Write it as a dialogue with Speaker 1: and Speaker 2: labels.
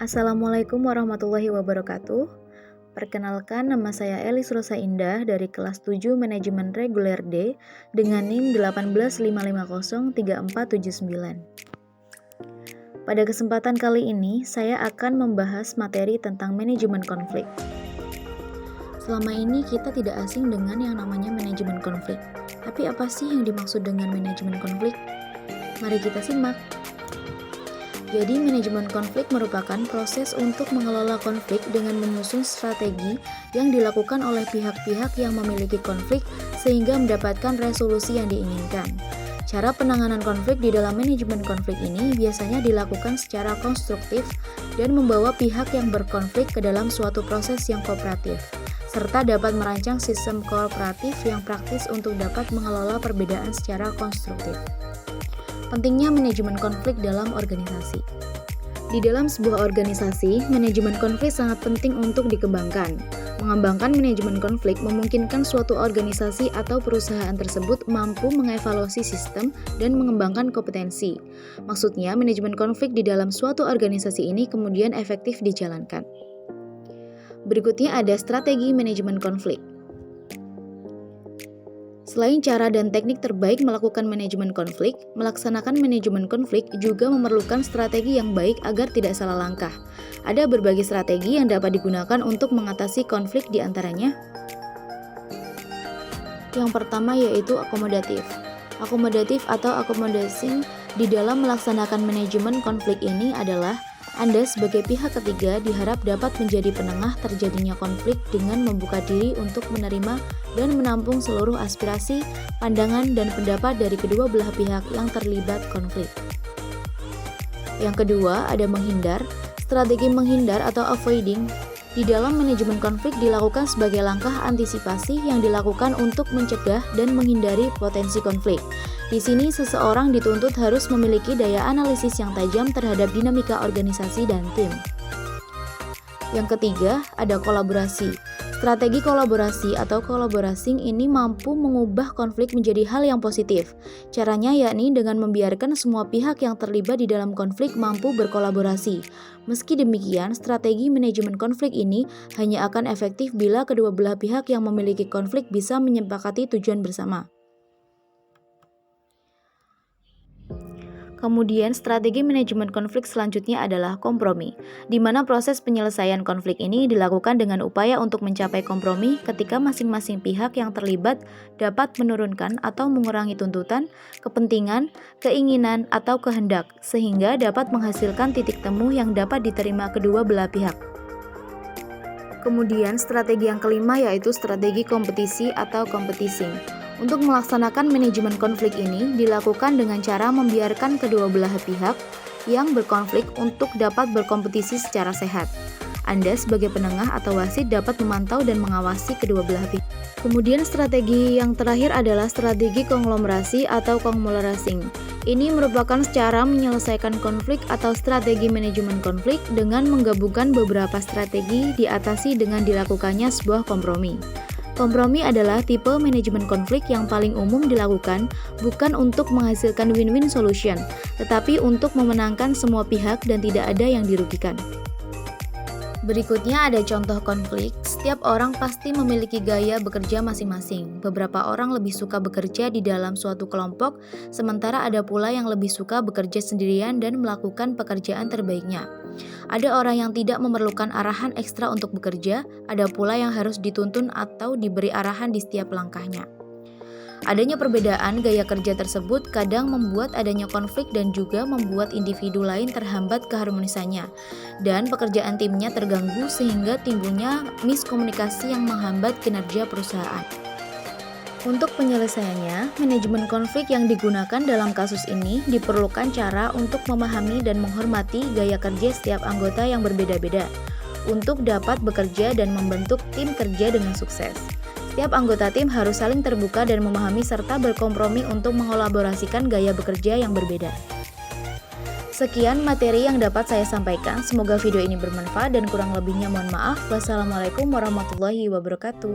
Speaker 1: Assalamualaikum warahmatullahi wabarakatuh. Perkenalkan, nama saya Elis Rosa Indah dari kelas 7 Manajemen Reguler D dengan NIM 185503479. Pada kesempatan kali ini, saya akan membahas materi tentang manajemen konflik. Selama ini kita tidak asing dengan yang namanya manajemen konflik. Tapi apa sih yang dimaksud dengan manajemen konflik? Mari kita simak. Jadi, manajemen konflik merupakan proses untuk mengelola konflik dengan menyusun strategi yang dilakukan oleh pihak-pihak yang memiliki konflik sehingga mendapatkan resolusi yang diinginkan. Cara penanganan konflik di dalam manajemen konflik ini biasanya dilakukan secara konstruktif dan membawa pihak yang berkonflik ke dalam suatu proses yang kooperatif, serta dapat merancang sistem kooperatif yang praktis untuk dapat mengelola perbedaan secara konstruktif. Pentingnya manajemen konflik dalam organisasi. Di dalam sebuah organisasi, manajemen konflik sangat penting untuk dikembangkan. Mengembangkan manajemen konflik memungkinkan suatu organisasi atau perusahaan tersebut mampu mengevaluasi sistem dan mengembangkan kompetensi. Maksudnya, manajemen konflik di dalam suatu organisasi ini kemudian efektif dijalankan. Berikutnya ada strategi manajemen konflik. Selain cara dan teknik terbaik melakukan manajemen konflik, melaksanakan manajemen konflik juga memerlukan strategi yang baik agar tidak salah langkah. Ada berbagai strategi yang dapat digunakan untuk mengatasi konflik di antaranya. Yang pertama yaitu akomodatif. Akomodatif atau accommodation di dalam melaksanakan manajemen konflik ini adalah Anda sebagai pihak ketiga diharap dapat menjadi penengah terjadinya konflik dengan membuka diri untuk menerima dan menampung seluruh aspirasi, pandangan, dan pendapat dari kedua belah pihak yang terlibat konflik. Yang kedua, ada menghindar. Strategi menghindar atau avoiding di dalam manajemen konflik dilakukan sebagai langkah antisipasi yang dilakukan untuk mencegah dan menghindari potensi konflik. Di sini, seseorang dituntut harus memiliki daya analisis yang tajam terhadap dinamika organisasi dan tim. Yang ketiga, ada kolaborasi. Strategi kolaborasi atau collaborating ini mampu mengubah konflik menjadi hal yang positif. Caranya yakni dengan membiarkan semua pihak yang terlibat di dalam konflik mampu berkolaborasi. Meski demikian, strategi manajemen konflik ini hanya akan efektif bila kedua belah pihak yang memiliki konflik bisa menyepakati tujuan bersama. Kemudian, strategi manajemen konflik selanjutnya adalah kompromi, di mana proses penyelesaian konflik ini dilakukan dengan upaya untuk mencapai kompromi ketika masing-masing pihak yang terlibat dapat menurunkan atau mengurangi tuntutan, kepentingan, keinginan, atau kehendak, sehingga dapat menghasilkan titik temu yang dapat diterima kedua belah pihak. Kemudian, strategi yang kelima yaitu strategi kompetisi atau competing. Untuk melaksanakan manajemen konflik ini dilakukan dengan cara membiarkan kedua belah pihak yang berkonflik untuk dapat berkompetisi secara sehat. Anda sebagai penengah atau wasit dapat memantau dan mengawasi kedua belah pihak. Kemudian strategi yang terakhir adalah strategi konglomerasi atau conglomeration. Ini merupakan cara menyelesaikan konflik atau strategi manajemen konflik dengan menggabungkan beberapa strategi diatasi dengan dilakukannya sebuah kompromi. Kompromi adalah tipe manajemen konflik yang paling umum dilakukan bukan untuk menghasilkan win-win solution, tetapi untuk memenangkan semua pihak dan tidak ada yang dirugikan. Berikutnya ada contoh konflik. Setiap orang pasti memiliki gaya bekerja masing-masing. Beberapa orang lebih suka bekerja di dalam suatu kelompok, sementara ada pula yang lebih suka bekerja sendirian dan melakukan pekerjaan terbaiknya. Ada orang yang tidak memerlukan arahan ekstra untuk bekerja, ada pula yang harus dituntun atau diberi arahan di setiap langkahnya. Adanya perbedaan gaya kerja tersebut kadang membuat adanya konflik dan juga membuat individu lain terhambat keharmonisannya, dan pekerjaan timnya terganggu sehingga timbulnya miskomunikasi yang menghambat kinerja perusahaan. Untuk penyelesaiannya, manajemen konflik yang digunakan dalam kasus ini diperlukan cara untuk memahami dan menghormati gaya kerja setiap anggota yang berbeda-beda untuk dapat bekerja dan membentuk tim kerja dengan sukses. Setiap anggota tim harus saling terbuka dan memahami serta berkompromi untuk mengolaborasikan gaya bekerja yang berbeda. Sekian materi yang dapat saya sampaikan. Semoga video ini bermanfaat dan kurang lebihnya mohon maaf. Wassalamualaikum warahmatullahi wabarakatuh.